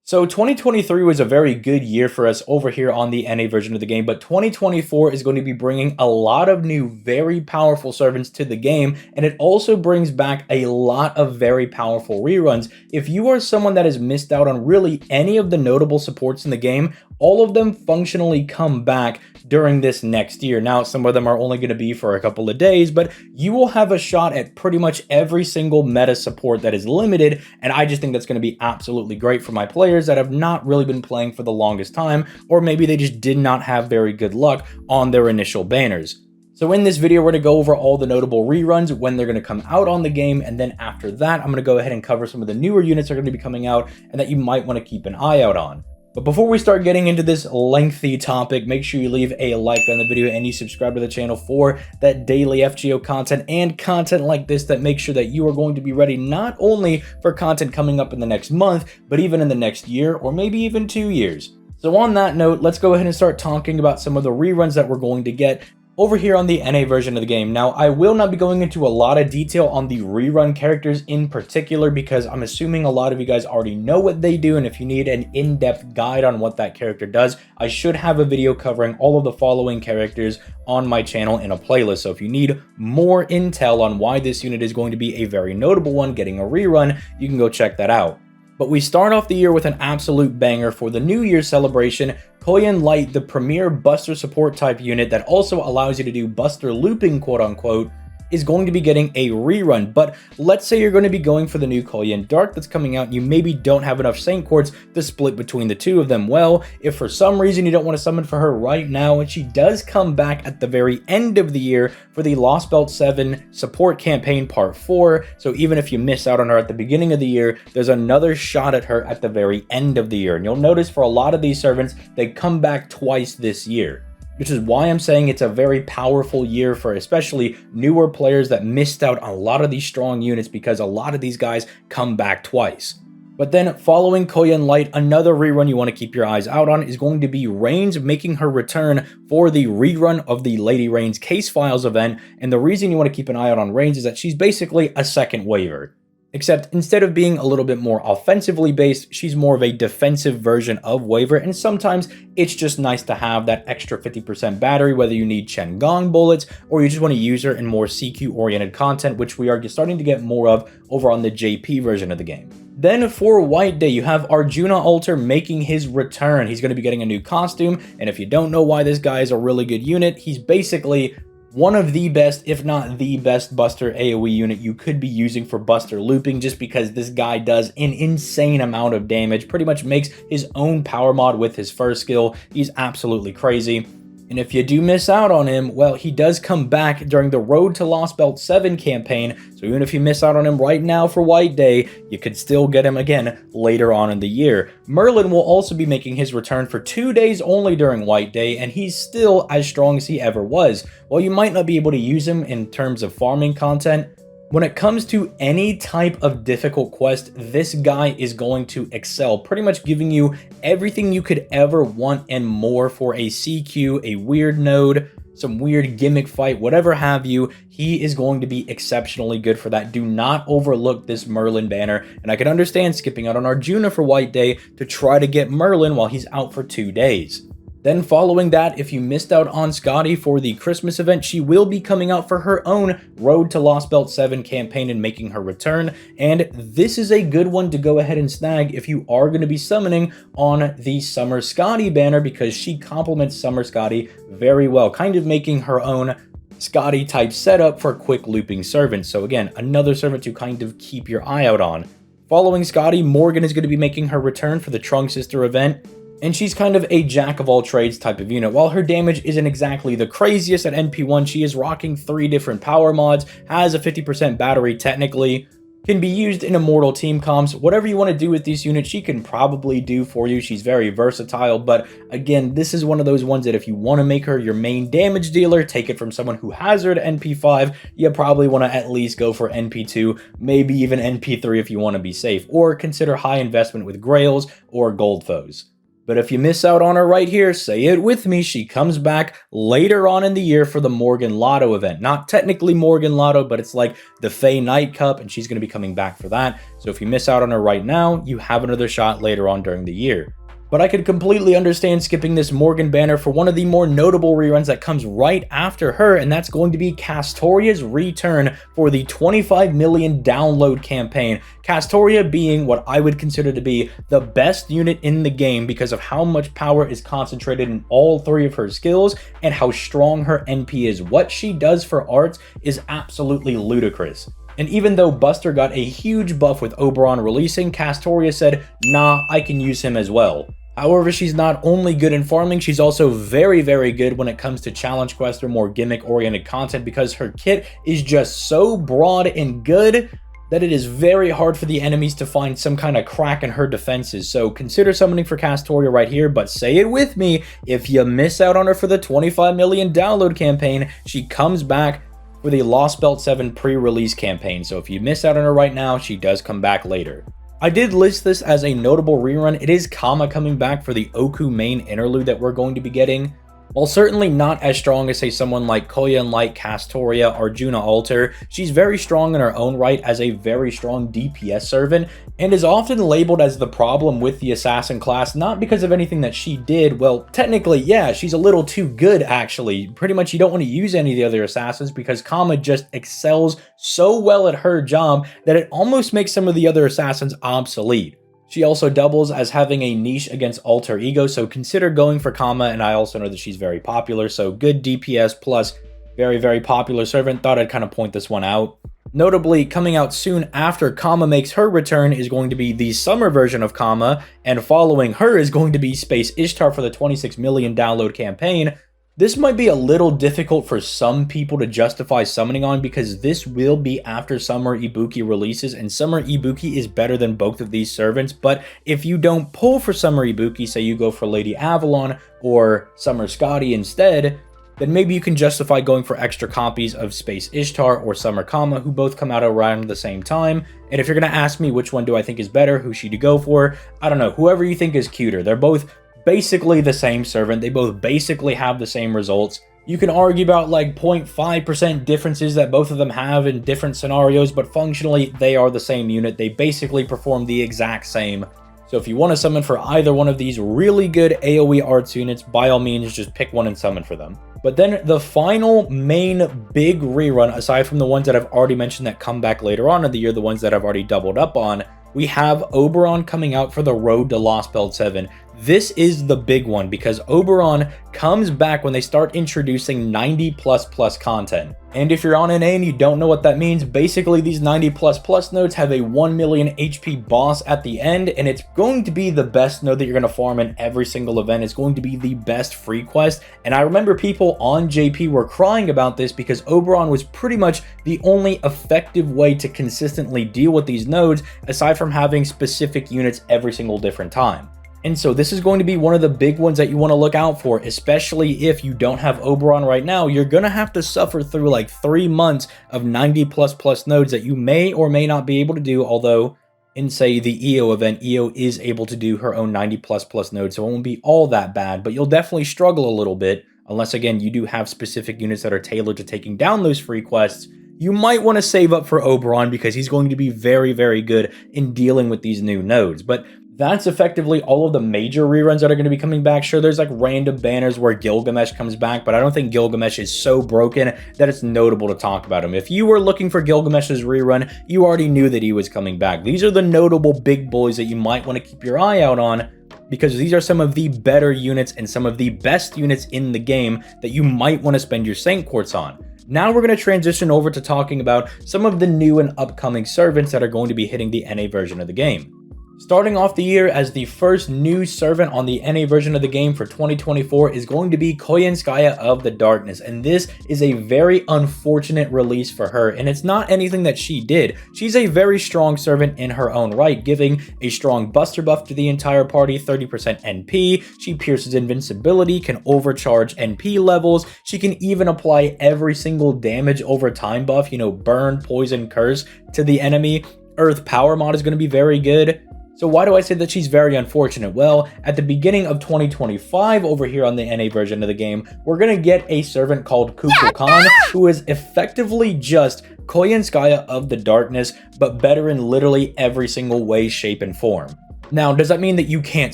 So 2023 was a very good year for us over here on the NA version of the game, but 2024 is going to be bringing a lot of new, very powerful servants to the game, and it also brings back a lot of very powerful reruns. If you are someone that has missed out on really any of the notable supports in the game, all of them functionally come back during this next year. Now, some of them are only going to be for a couple of days, but you will have a shot at pretty much every single meta support that is limited, and I just think that's going to be absolutely great for my players that have not really been playing for the longest time, or maybe they just did not have very good luck on their initial banners. So in this video, we're going to go over all the notable reruns, when they're going to come out on the game, and then after that, I'm going to go ahead and cover some of the newer units that are going to be coming out and that you might want to keep an eye out on. But before we start getting into this lengthy topic, make sure you leave a like on the video and you subscribe to the channel for that daily FGO content and content like this that makes sure that you are going to be ready not only for content coming up in the next month, but even in the next year or maybe even 2 years. So on that note, let's go ahead and start talking about some of the reruns that we're going to get over here on the NA version of the game. Now, I will not be going into a lot of detail on the rerun characters in particular because I'm assuming a lot of you guys already know what they do, and if you need an in-depth guide on what that character does, I should have a video covering all of the following characters on my channel in a playlist. So if you need more intel on why this unit is going to be a very notable one getting a rerun, you can go check that out. But we start off the year with an absolute banger for the New Year's celebration. Koyan Light, the premier Buster support type unit that also allows you to do Buster looping, quote unquote, is going to be getting a rerun. But let's say you're going to be going for the new Koyan Dark that's coming out and you maybe don't have enough Saint Quartz to split between the two of them. Well, if for some reason you don't want to summon for her right now, and she does come back at the very end of the year for the Lost Belt 7 support campaign part 4, so even if you miss out on her at the beginning of the year, there's another shot at her at the very end of the year. And you'll notice for a lot of these servants, they come back twice this year, which is why I'm saying it's a very powerful year for especially newer players that missed out on a lot of these strong units because a lot of these guys come back twice. But then following Koyan Light, another rerun you want to keep your eyes out on is going to be Reigns making her return for the rerun of the Lady Reigns Case Files event. And the reason you want to keep an eye out on Reigns is that she's basically a second waiver. Except instead of being a little bit more offensively based, she's more of a defensive version of Waver, and sometimes it's just nice to have that extra 50% battery, whether you need Chen Gong bullets or you just want to use her in more CQ-oriented content, which we are starting to get more of over on the JP version of the game. Then for White Day, you have Arjuna Alter making his return. He's going to be getting a new costume, and if you don't know why this guy is a really good unit, he's basically one of the best, if not the best, Buster AoE unit you could be using for Buster looping, just because this guy does an insane amount of damage, pretty much makes his own power mod with his first skill. He's absolutely crazy. And if you do miss out on him, well, he does come back during the Road to Lost Belt 7 campaign, so even if you miss out on him right now for White Day, you could still get him again later on in the year. Merlin will also be making his return for 2 days only during White Day, and he's still as strong as he ever was. While you might not be able to use him in terms of farming content, when it comes to any type of difficult quest, this guy is going to excel, pretty much giving you everything you could ever want and more for a CQ, a weird node, some weird gimmick fight, whatever have you. He is going to be exceptionally good for that. Do not overlook this Merlin banner, and I can understand skipping out on Arjuna for White Day to try to get Merlin while he's out for 2 days. Then following that, if you missed out on Skadi for the Christmas event, she will be coming out for her own Road to Lost Belt 7 campaign and making her return. And this is a good one to go ahead and snag if you are going to be summoning on the Summer Skadi banner, because she complements Summer Skadi very well, kind of making her own Skadi type setup for quick looping servants. So again, another servant to kind of keep your eye out on. Following Skadi, Morgan is going to be making her return for the Trunk Sister event. And she's kind of a jack of all trades type of unit. While her damage isn't exactly the craziest at NP1, she is rocking 3 different power mods, has a 50% battery technically, can be used in Immortal team comps. Whatever you want to do with these units, she can probably do for you. She's very versatile, but again, this is one of those ones that if you want to make her your main damage dealer, take it from someone who has her at NP5, you probably want to at least go for NP2, maybe even NP3 if you want to be safe, or consider high investment with Grails or Gold Foes. But if you miss out on her right here, say it with me, she comes back later on in the year for the Morgan Lotto event. Not technically Morgan Lotto, but it's like the Fey Night Cup, and she's going to be coming back for that. So if you miss out on her right now, you have another shot later on during the year. But I could completely understand skipping this Morgan banner for one of the more notable reruns that comes right after her, and that's going to be Castoria's return for the 25 million download campaign. Castoria being what I would consider to be the best unit in the game because of how much power is concentrated in all three of her skills and how strong her NP is. What she does for arts is absolutely ludicrous. And even though Buster got a huge buff with Oberon releasing, Castoria said, nah, I can use him as well. However, she's not only good in farming, she's also very, very good when it comes to challenge quests or more gimmick-oriented content because her kit is just so broad and good that it is very hard for the enemies to find some kind of crack in her defenses. So consider summoning for Castoria right here, but say it with me, if you miss out on her for the 25 million download campaign, she comes back for the Lost Belt 7 pre-release campaign. So if you miss out on her right now, she does come back later. I did list this as a notable rerun. It is Kama coming back for the Oku main interlude that we're going to be getting. While certainly not as strong as, say, someone like Koya Light, Castoria, Arjuna Alter, she's very strong in her own right as a very strong DPS servant, and is often labeled as the problem with the assassin class, not because of anything that she did. Well, technically, yeah, she's a little too good, actually. Pretty much you don't want to use any of the other assassins because Kama just excels so well at her job that it almost makes some of the other assassins obsolete. She also doubles as having a niche against Alter Ego, so consider going for Kama, and I also know that she's very popular, so good DPS plus very, very popular servant. Thought I'd kind of point this one out. Notably, coming out soon after Kama makes her return is going to be the summer version of Kama, and following her is going to be Space Ishtar for the 26 million download campaign. This might be a little difficult for some people to justify summoning on because this will be after Summer Ibuki releases, and Summer Ibuki is better than both of these servants. But if you don't pull for Summer Ibuki, say you go for Lady Avalon or Summer Skadi instead, then maybe you can justify going for extra copies of Space Ishtar or Summer Kama, who both come out around the same time. And if you're going to ask me which one do I think is better, who should you go for, I don't know, whoever you think is cuter. They're both basically the same servant. They both basically have the same results. You can argue about like 0.5% differences that both of them have in different scenarios, but functionally they are the same unit. They basically perform the exact same. So if you want to summon for either one of these really good AoE arts units, by all means just pick one and summon for them. But then the final main big rerun, aside from the ones that I've already mentioned that come back later on in the year, the ones that I've already doubled up on, we have Oberon coming out for the Road to Lost Belt 7. This is the big one because Oberon comes back when they start introducing 90++ content. And if you're on NA and you don't know what that means, basically these 90++ nodes have a 1 million HP boss at the end, and it's going to be the best node that you're going to farm in every single event. It's going to be the best free quest. And I remember people on JP were crying about this because Oberon was pretty much the only effective way to consistently deal with these nodes, aside from having specific units every single different time. And so this is going to be one of the big ones that you want to look out for, especially if you don't have Oberon right now. You're going to have to suffer through like 3 months of 90++ nodes that you may or may not be able to do, although in, say, the EO event, EO is able to do her own 90++ nodes, so it won't be all that bad, but you'll definitely struggle a little bit, unless, again, you do have specific units that are tailored to taking down those free quests. You might want to save up for Oberon because he's going to be very, very good in dealing with these new nodes. But that's effectively all of the major reruns that are going to be coming back. Sure, there's like random banners where Gilgamesh comes back, but I don't think Gilgamesh is so broken that it's notable to talk about him. If you were looking for Gilgamesh's rerun, you already knew that he was coming back. These are the notable big boys that you might want to keep your eye out on, because these are some of the better units and some of the best units in the game that you might want to spend your Saint Quartz on. Now we're going to transition over to talking about some of the new and upcoming servants that are going to be hitting the NA version of the game. Starting off the year as the first new servant on the NA version of the game for 2024 is going to be Koyenskaya of the Darkness, and this is a very unfortunate release for her, and it's not anything that she did. She's a very strong servant in her own right, giving a strong buster buff to the entire party, 30% NP, she pierces invincibility, can overcharge NP levels, she can even apply every single damage over time buff, you know, burn, poison, curse to the enemy. Earth power mod is going to be very good. So why do I say that she's very unfortunate? Well, at the beginning of 2025 over here on the NA version of the game, we're going to get a servant called Kukulkan, who is effectively just Koyanskaya of the Darkness, but better in literally every single way, shape, and form. Now, does that mean that you can't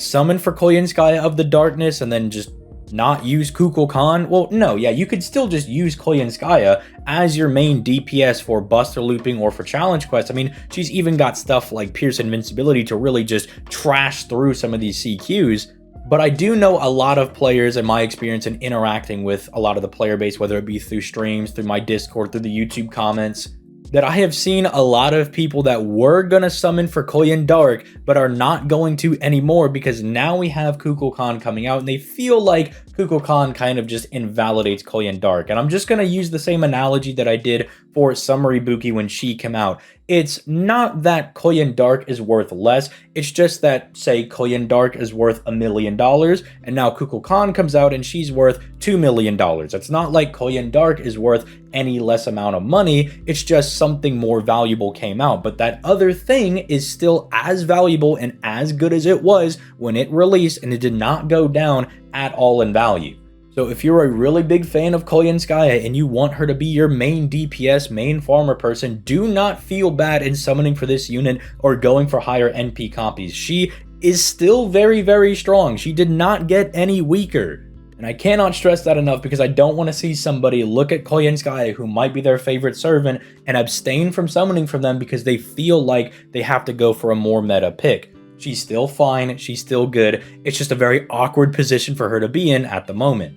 summon for Koyanskaya of the Darkness and then just not use Kukulkan? Well, no, yeah, you could still just use Koyanskaya as your main DPS for Buster Looping or for challenge quests. I mean, she's even got stuff like Pierce Invincibility to really just trash through some of these CQs. But I do know a lot of players, in my experience in interacting with a lot of the player base, whether it be through streams, through my Discord, through the YouTube comments, that I have seen a lot of people that were going to summon for Koyan Dark, but are not going to anymore because now we have Kukulkan coming out and they feel like Kukulkan kind of just invalidates Koyan Dark. And I'm just going to use the same analogy that I did for Summer Ibuki when she came out. It's not that Koyan Dark is worth less, it's just that, say, Koyan Dark is worth $1 million, and now Kukulkan comes out and she's worth $2 million. It's not like Koyan Dark is worth any less amount of money, it's just something more valuable came out, but that other thing is still as valuable and as good as it was when it released, and it did not go down at all in value. So if you're a really big fan of Koyanskaya and you want her to be your main DPS, main farmer person, do not feel bad in summoning for this unit or going for higher NP copies. She is still very, very strong. She did not get any weaker. And I cannot stress that enough because I don't want to see somebody look at Koyanskaya, who might be their favorite servant, and abstain from summoning from them because they feel like they have to go for a more meta pick. She's still fine, she's still good, it's just a very awkward position for her to be in at the moment.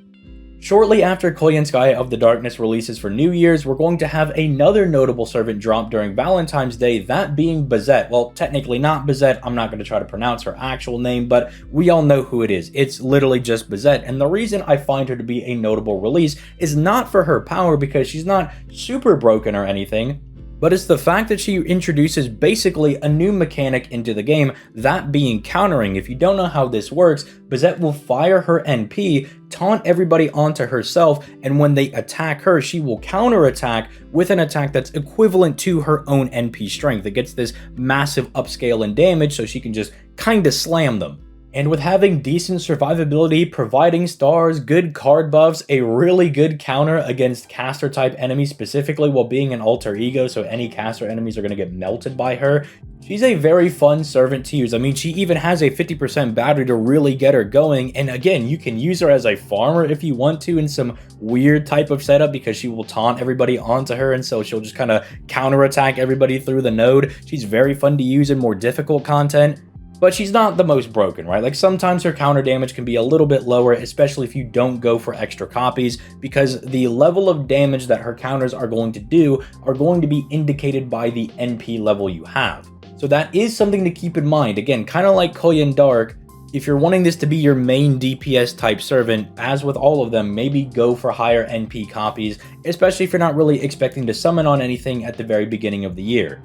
Shortly after Koyanskaya of the Darkness releases for New Year's, we're going to have another notable servant drop during Valentine's Day, that being Bazette. Well, technically not Bazette, I'm not going to try to pronounce her actual name, but we all know who it is. It's literally just Bazette, and the reason I find her to be a notable release is not for her power, because she's not super broken or anything, but it's the fact that she introduces basically a new mechanic into the game, that being countering. If you don't know how this works, Bazette will fire her NP, taunt everybody onto herself, and when they attack her, she will counterattack with an attack that's equivalent to her own NP strength. It gets this massive upscale in damage, so she can just kinda slam them. And with having decent survivability, providing stars, good card buffs, a really good counter against caster type enemies, specifically while being an alter ego, so any caster enemies are going to get melted by her, she's a very fun servant to use. I mean, she even has a 50% battery to really get her going, and again, you can use her as a farmer if you want to in some weird type of setup, because she will taunt everybody onto her, and so she'll just kind of counterattack everybody through the node. She's very fun to use in more difficult content. But she's not the most broken, right? Like, sometimes her counter damage can be a little bit lower, especially if you don't go for extra copies, because the level of damage that her counters are going to do are going to be indicated by the NP level you have. So that is something to keep in mind. Again, kind of like Koyan Dark, if you're wanting this to be your main DPS type servant, as with all of them, maybe go for higher NP copies, especially if you're not really expecting to summon on anything at the very beginning of the year.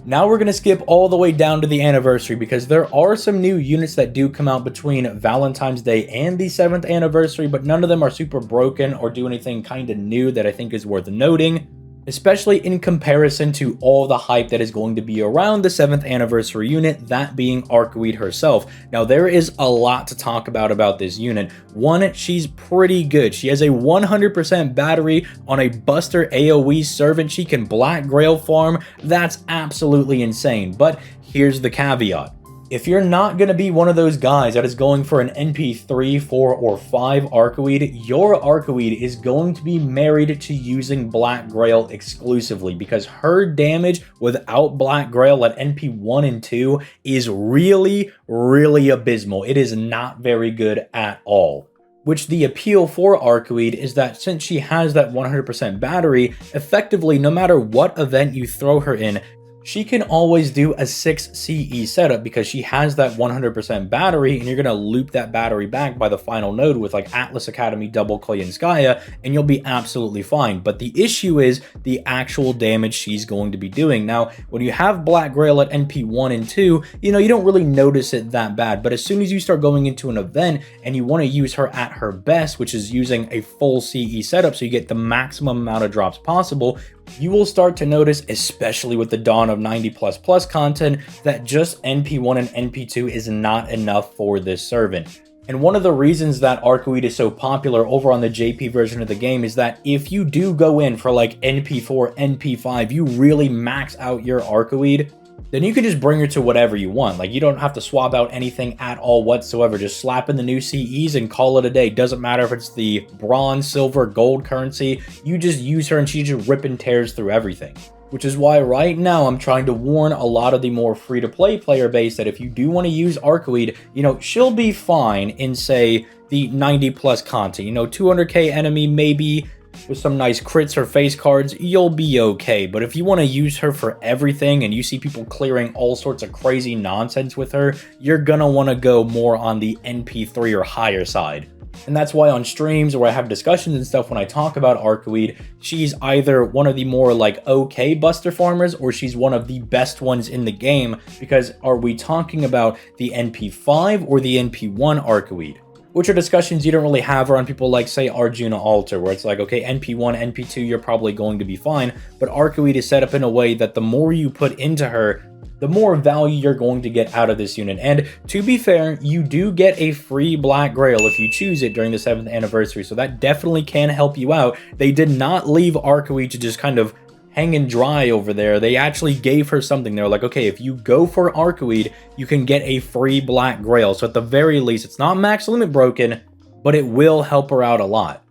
Now we're going to skip all the way down to the anniversary, because there are some new units that do come out between Valentine's Day and the 7th anniversary, but none of them are super broken or do anything kind of new that I think is worth noting, especially in comparison to all the hype that is going to be around the 7th anniversary unit, that being Arcoweed herself. Now, there is a lot to talk about this unit. One, she's pretty good. She has a 100% battery on a Buster AoE servant. She can Black Grail farm. That's absolutely insane. But here's the caveat. If you're not going to be one of those guys that is going for an NP 3, 4, or 5 Arcoweed, your Arcoweed is going to be married to using Black Grail exclusively, because her damage without Black Grail at NP 1 and 2 is really, really abysmal. It is not very good at all. Which the appeal for Arcoweed is that since she has that 100% battery, effectively no matter what event you throw her in, she can always do a 6 CE setup, because she has that 100% battery, and you're going to loop that battery back by the final node with like Atlas Academy double Koyanskaya, and you'll be absolutely fine. But the issue is the actual damage she's going to be doing. Now, when you have Black Grail at NP 1 and 2, you don't really notice it that bad, but as soon as you start going into an event and you want to use her at her best, which is using a full CE setup so you get the maximum amount of drops possible, you will start to notice, especially with the dawn of 90++ content, that just NP1 and NP2 is not enough for this servant. And one of the reasons that Arcoid is so popular over on the JP version of the game is that if you do go in for like NP4, NP5, you really max out your Arcoid, then you can just bring her to whatever you want. Like, you don't have to swap out anything at all whatsoever. Just slap in the new CEs and call it a day. Doesn't matter if it's the bronze, silver, gold currency. You just use her and she just rip and tears through everything. Which is why right now I'm trying to warn a lot of the more free-to-play player base that if you do want to use Arcoid, you know, she'll be fine in, say, the 90+ content. You know, 200k enemy maybe with some nice crits or face cards, you'll be okay. But if you want to use her for everything and you see people clearing all sorts of crazy nonsense with her, you're gonna want to go more on the NP3 or higher side. And that's why on streams where I have discussions and stuff, when I talk about Arcoid, she's either one of the more like okay buster farmers or she's one of the best ones in the game, because are we talking about the NP5 or the NP1 Arcoid? Which are discussions you don't really have around people like, say, Arjuna Alter, where it's like, okay, NP1, NP2, you're probably going to be fine, but Arcoid is set up in a way that the more you put into her, the more value you're going to get out of this unit. And to be fair, you do get a free Black Grail if you choose it during the 7th anniversary, so that definitely can help you out. They did not leave Arcoid to just kind of hang and dry over there. They actually gave her something. They're like, okay, if you go for Arcoid, you can get a free Black Grail. So at the very least, it's not max limit broken, but it will help her out a lot.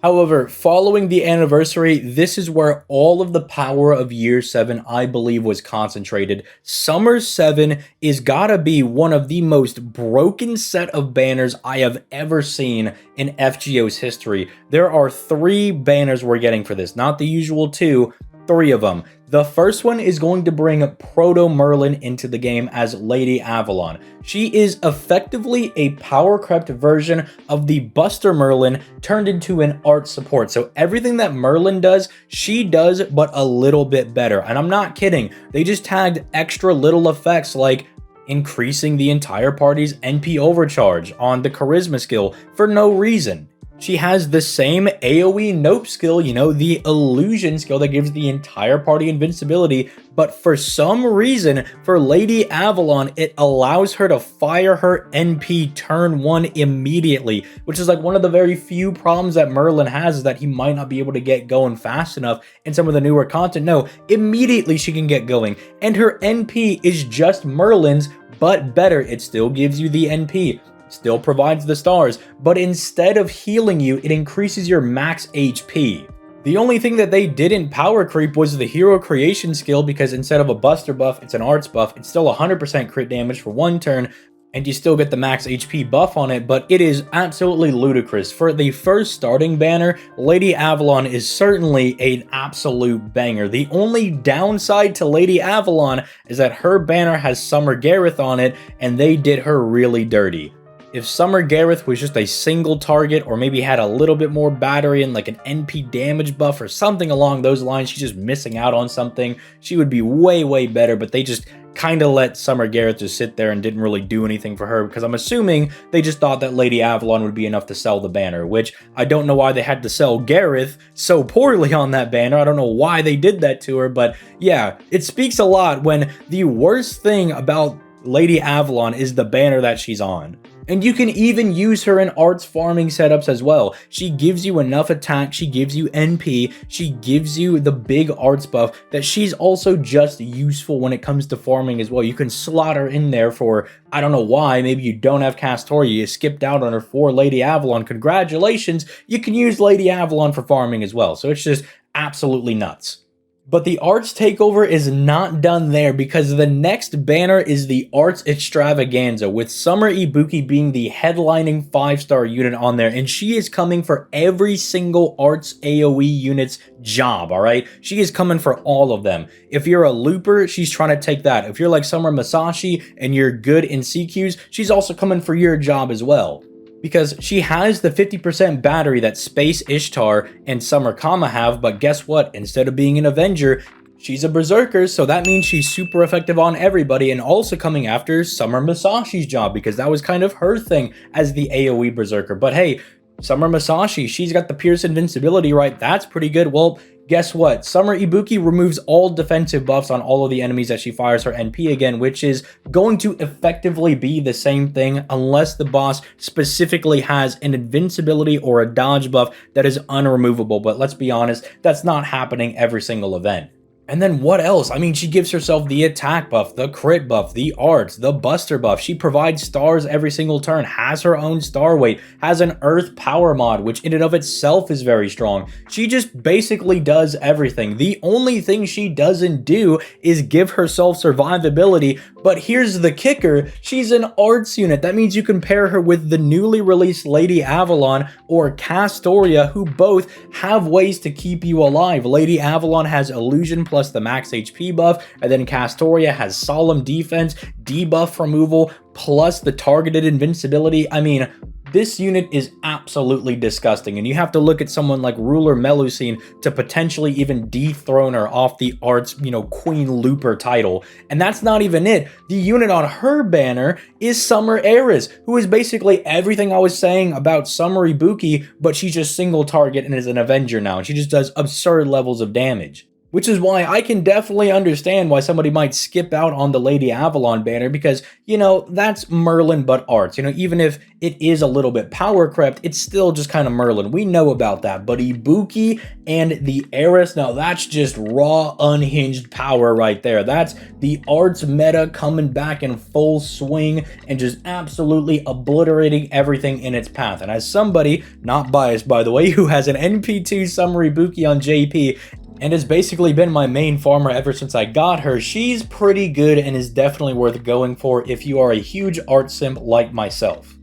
However, following the anniversary, this is where all of the power of Year 7, I believe, was concentrated. Summer 7 is gotta be one of the most broken set of banners I have ever seen in FGO's history. There are 3 banners we're getting for this, not the usual 2, 3 of them. The first one is going to bring Proto Merlin into the game as Lady Avalon. She is effectively a power crept version of the Buster Merlin turned into an art support. So everything that Merlin does, she does, but a little bit better. And I'm not kidding. They just tagged extra little effects like increasing the entire party's NP overcharge on the charisma skill for no reason. She has the same AoE nope skill, you know, the illusion skill that gives the entire party invincibility, but for some reason, for Lady Avalon, it allows her to fire her NP turn 1 immediately, which is like one of the very few problems that Merlin has, is that he might not be able to get going fast enough in some of the newer content. No, immediately she can get going, and her NP is just Merlin's, but better. It still gives you the NP. Still provides the stars, but instead of healing you, it increases your max HP. The only thing that they didn't power creep was the hero creation skill, because instead of a buster buff, it's an arts buff. It's still 100% crit damage for 1 turn, and you still get the max HP buff on it, but it is absolutely ludicrous. For the first starting banner, Lady Avalon is certainly an absolute banger. The only downside to Lady Avalon is that her banner has Summer Gareth on it, and they did her really dirty. If Summer Gareth was just a single target, or maybe had a little bit more battery and like an NP damage buff or something along those lines, she's just missing out on something, she would be way, way better. But they just kind of let Summer Gareth just sit there and didn't really do anything for her, because I'm assuming they just thought that Lady Avalon would be enough to sell the banner, which I don't know why they had to sell Gareth so poorly on that banner. I don't know why they did that to her, but yeah, it speaks a lot when the worst thing about Lady Avalon is the banner that she's on. And you can even use her in arts farming setups as well. She gives you enough attack, she gives you NP, she gives you the big arts buff that she's also just useful when it comes to farming as well. You can slot her in there for, I don't know why, maybe you don't have Castoria, you skipped out on her for Lady Avalon. Congratulations, you can use Lady Avalon for farming as well. So it's just absolutely nuts. But the arts takeover is not done there, because the next banner is the arts extravaganza, with Summer Ibuki being the headlining 5-star unit on there, and she is coming for every single arts AoE unit's job, alright? She is coming for all of them. If you're a looper, she's trying to take that. If you're like Summer Masashi and you're good in CQs, she's also coming for your job as well. Because she has the 50% battery that Space Ishtar and Summer Kama have, but guess what? Instead of being an Avenger, she's a Berserker, so that means she's super effective on everybody, and also coming after Summer Masashi's job, because that was kind of her thing as the AoE Berserker. But hey, Summer Masashi, she's got the Pierce Invincibility, right? That's pretty good. Well, guess what? Summer Ibuki removes all defensive buffs on all of the enemies that she fires her NP again, which is going to effectively be the same thing unless the boss specifically has an invincibility or a dodge buff that is unremovable. But let's be honest, that's not happening every single event. And then what else? I mean, she gives herself the attack buff, the crit buff, the arts, the buster buff. She provides stars every single turn, has her own star weight, has an earth power mod, which in and of itself is very strong. She just basically does everything. The only thing she doesn't do is give herself survivability. But here's the kicker. She's an arts unit. That means you can pair her with the newly released Lady Avalon or Castoria, who both have ways to keep you alive. Lady Avalon has illusion plus the max HP buff, and then Castoria has solemn defense, debuff removal, plus the targeted invincibility. I mean, this unit is absolutely disgusting, and you have to look at someone like Ruler Melusine to potentially even dethrone her off the arts, Queen Looper title. And that's not even it. The unit on her banner is Summer Ares, who is basically everything I was saying about Summer Ibuki, but she's just single target and is an Avenger now, and she just does absurd levels of damage. Which is why I can definitely understand why somebody might skip out on the Lady Avalon banner because, that's Merlin but arts. Even if it is a little bit power crept, it's still just kind of Merlin. We know about that. But Ibuki and the Ares, now that's just raw, unhinged power right there. That's the arts meta coming back in full swing and just absolutely obliterating everything in its path. And as somebody, not biased by the way, who has an NP2 Summer Ibuki on JP, and has basically been my main farmer ever since I got her, she's pretty good and is definitely worth going for if you are a huge art simp like myself.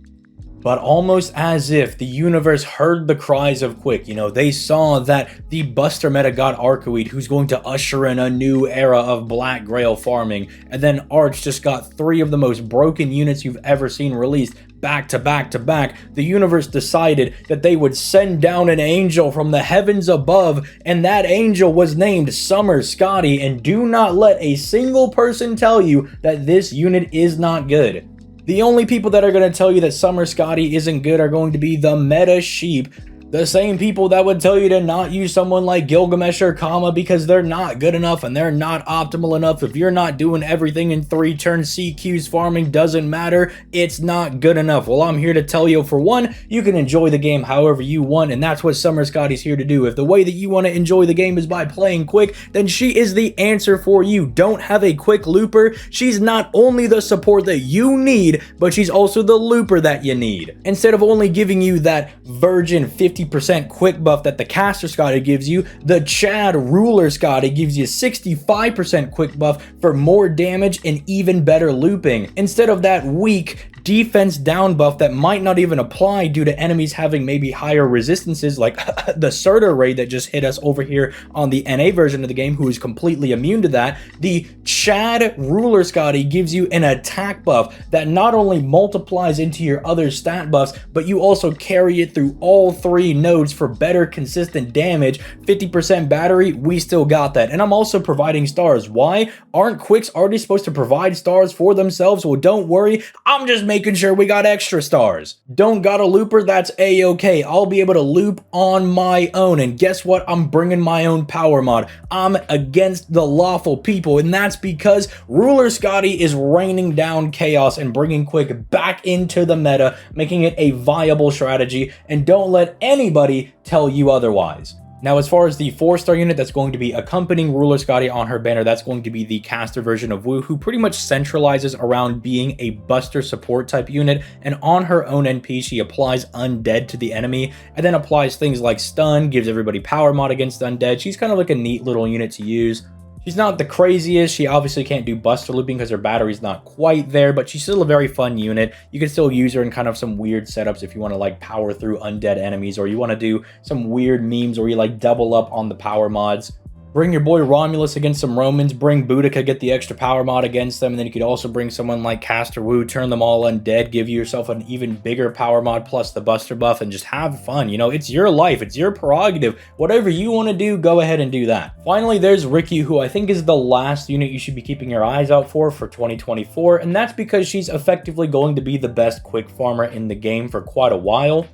But almost as if the universe heard the cries of Quick, they saw that the Buster meta got Arcoid, who's going to usher in a new era of Black Grail farming, and then Arch just got 3 of the most broken units you've ever seen released back to back to back. The universe decided that they would send down an angel from the heavens above, and that angel was named Summer Skadi, and do not let a single person tell you that this unit is not good. The only people that are going to tell you that Summer Skadi isn't good are going to be the meta sheep. The same people that would tell you to not use someone like Gilgamesh or Kama because they're not good enough and they're not optimal enough. If you're not doing everything in 3 turns, CQs farming doesn't matter. It's not good enough. Well, I'm here to tell you, for one, you can enjoy the game however you want, and that's what Summer Skadi's here to do. If the way that you want to enjoy the game is by playing Quick, then she is the answer for you. Don't have a Quick looper. She's not only the support that you need, but she's also the looper that you need. Instead of only giving you that virgin 50% quick buff that the Caster Skadi gives you, the Chad Ruler Skadi gives you 65% quick buff for more damage and even better looping, instead of that weak defense down buff that might not even apply due to enemies having maybe higher resistances, like the Surtur raid that just hit us over here on the NA version of the game, who is completely immune to that. The Chad Ruler Skadi gives you an attack buff that not only multiplies into your other stat buffs, but you also carry it through all 3 nodes for better consistent damage. 50% battery, we still got that. And I'm also providing stars. Why? Aren't Quicks already supposed to provide stars for themselves? Well, don't worry, I'm just making sure we got extra stars. Don't got a looper? That's a-okay. I'll be able to loop on my own, and guess what? I'm bringing my own power mod. I'm against the lawful people, and that's because Ruler Skadi is raining down chaos and bringing Quick back into the meta, making it a viable strategy, and don't let anybody tell you otherwise. Now, as far as the 4-star unit that's going to be accompanying Ruler Skadi on her banner, that's going to be the caster version of Wu, who pretty much centralizes around being a buster support type unit, and on her own NP, she applies undead to the enemy, and then applies things like stun, gives everybody power mod against undead. She's kind of like a neat little unit to use. She's not the craziest. She obviously can't do buster looping because her battery's not quite there, but she's still a very fun unit. You can still use her in kind of some weird setups if you want to like power through undead enemies, or you want to do some weird memes where you like double up on the power mods. Bring your boy Romulus against some Romans, bring Boudica, get the extra power mod against them, and then you could also bring someone like Caster Wu, turn them all undead, give yourself an even bigger power mod plus the buster buff, and just have fun. It's your life, it's your prerogative. Whatever you want to do, go ahead and do that. Finally, there's Rikyu, who I think is the last unit you should be keeping your eyes out for 2024, and that's because she's effectively going to be the best quick farmer in the game for quite a while.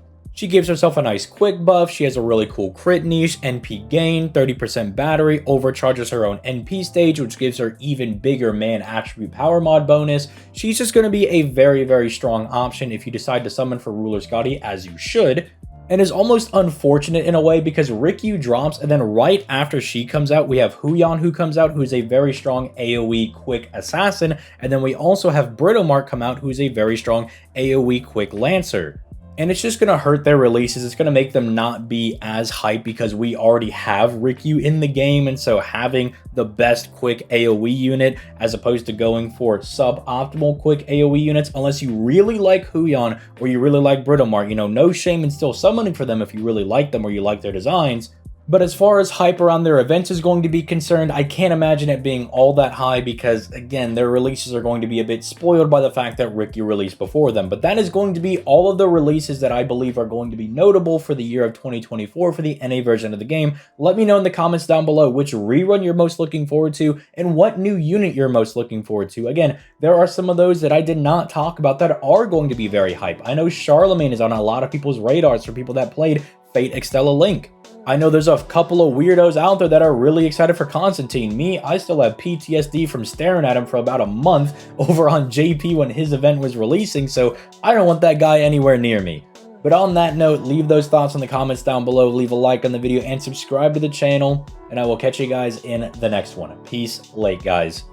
She gives herself a nice quick buff, she has a really cool crit niche, NP gain, 30% battery, overcharges her own NP stage, which gives her even bigger man attribute power mod bonus. She's just going to be a very strong option if you decide to summon for Ruler Skadi, as you should. And is almost unfortunate in a way because Rikyu drops, and then right after she comes out, we have Huyan who comes out, who's a very strong AoE quick assassin, and then we also have Britomart come out, who's a very strong AoE quick lancer. And it's just going to hurt their releases. It's going to make them not be as hyped because we already have Rikyu in the game. And so having the best quick AoE unit as opposed to going for suboptimal quick AoE units, unless you really like Huyan or you really like Britomart, you know, no shame in still summoning for them if you really like them or you like their designs. But as far as hype around their events is going to be concerned, I can't imagine it being all that high because, again, their releases are going to be a bit spoiled by the fact that Rikyu released before them. But that is going to be all of the releases that I believe are going to be notable for the year of 2024 for the NA version of the game. Let me know in the comments down below which rerun you're most looking forward to and what new unit you're most looking forward to. Again, there are some of those that I did not talk about that are going to be very hype. I know Charlemagne is on a lot of people's radars for people that played Fate Extella Link. I know there's a couple of weirdos out there that are really excited for Constantine. Me, I still have PTSD from staring at him for about a month over on JP when his event was releasing, so I don't want that guy anywhere near me. But on that note, leave those thoughts in the comments down below, leave a like on the video, and subscribe to the channel, and I will catch you guys in the next one. Peace late, guys.